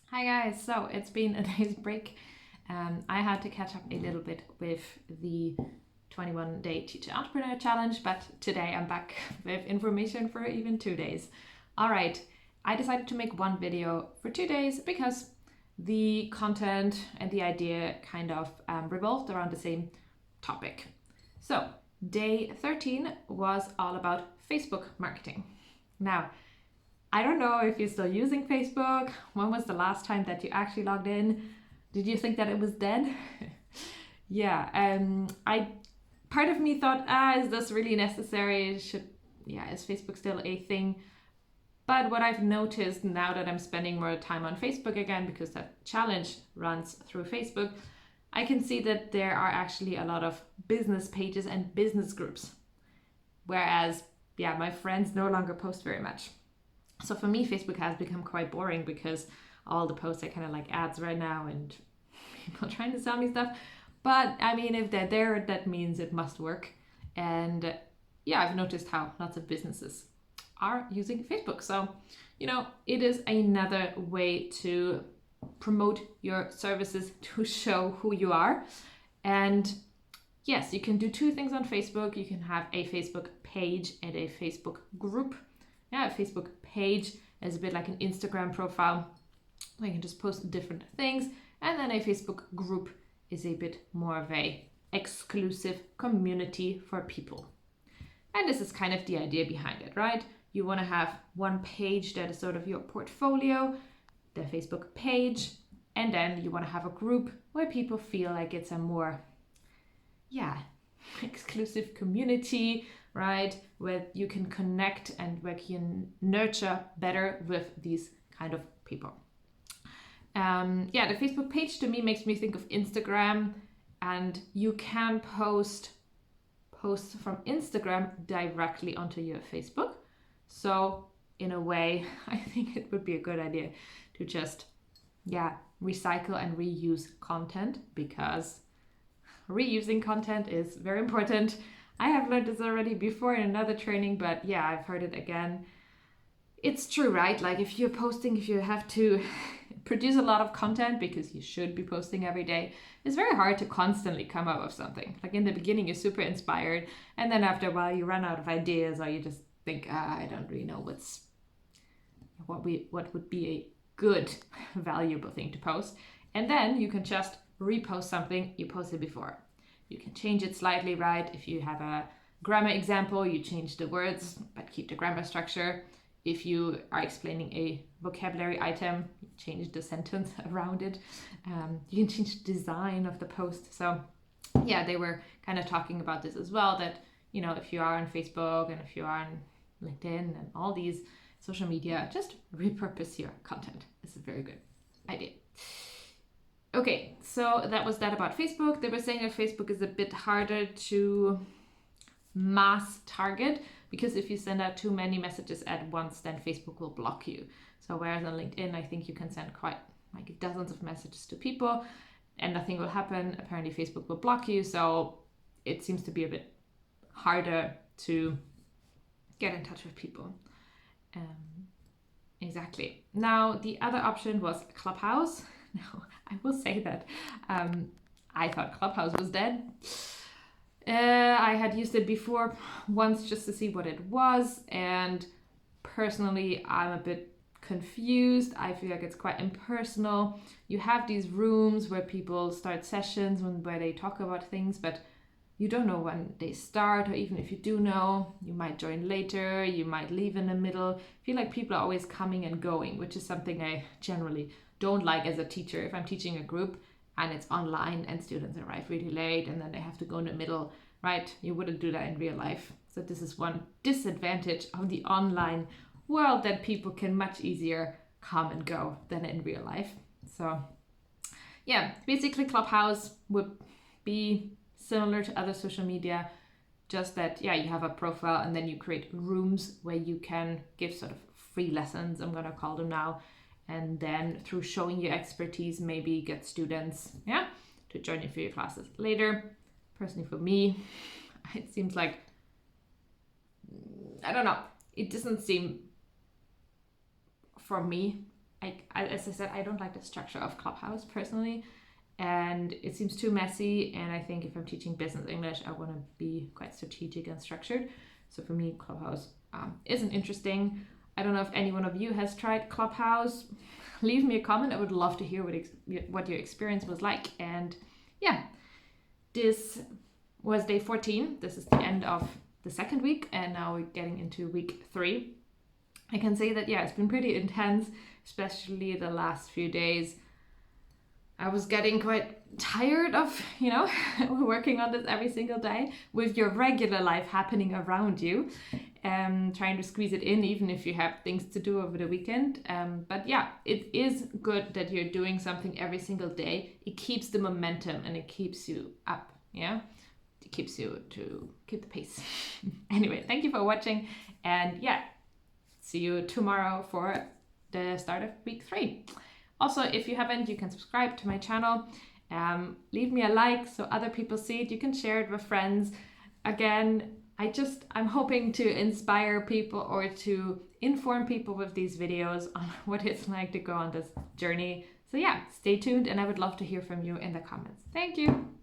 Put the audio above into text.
Hi guys, so it's been a day's break. I had to catch up a little bit with the 21-day Teacher Entrepreneur Challenge, but today I'm back with information for even 2 days. All right, I decided to make one video for 2 days because the content and the idea kind of revolved around the same topic. So day 13 was all about Facebook marketing. Now, I don't know if you're still using Facebook. When was the last time that you actually logged in? Did you think that it was dead? Yeah, I part of me thought, is this really necessary? Is Facebook still a thing? But what I've noticed now that I'm spending more time on Facebook again, because that challenge runs through Facebook, I can see that there are actually a lot of business pages and business groups. Whereas, my friends no longer post very much. So for me, Facebook has become quite boring because all the posts are kind of like ads right now and people trying to sell me stuff. But I mean, if they're there, that means it must work. And I've noticed how lots of businesses are using Facebook. So, it is another way to promote your services, to show who you are. And yes, you can do two things on Facebook. You can have a Facebook page and a Facebook group. A Facebook page is a bit like an Instagram profile where you can just post different things, and then a Facebook group is a bit more of a exclusive community for people. And this is kind of the idea behind it, right? You want to have one page that is sort of your portfolio, the Facebook page, and then you want to have a group where people feel like it's a more exclusive community, right? Where you can connect and where you can nurture better with these kind of people. The Facebook page to me makes me think of Instagram, and you can post posts from Instagram directly onto your Facebook. So in a way, I think it would be a good idea to just, recycle and reuse content, because reusing content is very important. I have learned this already before in another training, but I've heard it again. It's true, right? Like if you have to produce a lot of content because you should be posting every day, it's very hard to constantly come up with something. Like in the beginning, you're super inspired, and then after a while, you run out of ideas, or you just think, I don't really know what would be a good, valuable thing to post. And then you can just repost something you posted before. You can change it slightly, right? If you have a grammar example, you change the words, but keep the grammar structure. If you are explaining a vocabulary item, you change the sentence around it. You can change the design of the post. So they were kind of talking about this as well, that, if you are on Facebook and if you are on LinkedIn and all these social media, just repurpose your content. It's a very good idea. Okay, so that was that about Facebook. They were saying that Facebook is a bit harder to mass target, because if you send out too many messages at once, then Facebook will block you. So whereas on LinkedIn, I think you can send quite like dozens of messages to people and nothing will happen. Apparently Facebook will block you. So it seems to be a bit harder to get in touch with people. Exactly. Now, the other option was Clubhouse. Now, I will say that I thought Clubhouse was dead. I had used it before once just to see what it was, and personally I'm a bit confused. I feel like it's quite impersonal. You have these rooms where people start sessions where they talk about things, but you don't know when they start, or even if you do know, you might join later, you might leave in the middle. I feel like people are always coming and going, which is something I generally don't like as a teacher. If I'm teaching a group and it's online and students arrive really late and then they have to go in the middle, right? You wouldn't do that in real life. So this is one disadvantage of the online world, that people can much easier come and go than in real life. So basically Clubhouse would be similar to other social media, just that you have a profile and then you create rooms where you can give sort of free lessons, I'm gonna call them now, and then through showing your expertise, maybe get students to join you for your classes later. Personally, for me, it seems like, I don't know, it doesn't seem for me as I said, I don't like the structure of Clubhouse personally, and it seems too messy. And I think if I'm teaching business English, I want to be quite strategic and structured. So for me, Clubhouse isn't interesting. I don't know if any one of you has tried Clubhouse. Leave me a comment. I would love to hear what your experience was like. And yeah, this was day 14. This is the end of the second week, and now we're getting into week 3. I can say that, yeah, it's been pretty intense, especially the last few days. I was getting quite tired of, working on this every single day with your regular life happening around you, trying to squeeze it in, even if you have things to do over the weekend. But yeah, it is good that you're doing something every single day. It keeps the momentum and it keeps you up, yeah? It keeps you to keep the pace. Anyway, thank you for watching, and yeah, see you tomorrow for the start of week 3. Also, if you haven't, you can subscribe to my channel. Leave me a like so other people see it. You can share it with friends. Again, I'm hoping to inspire people or to inform people with these videos on what it's like to go on this journey. So yeah, stay tuned, and I would love to hear from you in the comments. Thank you.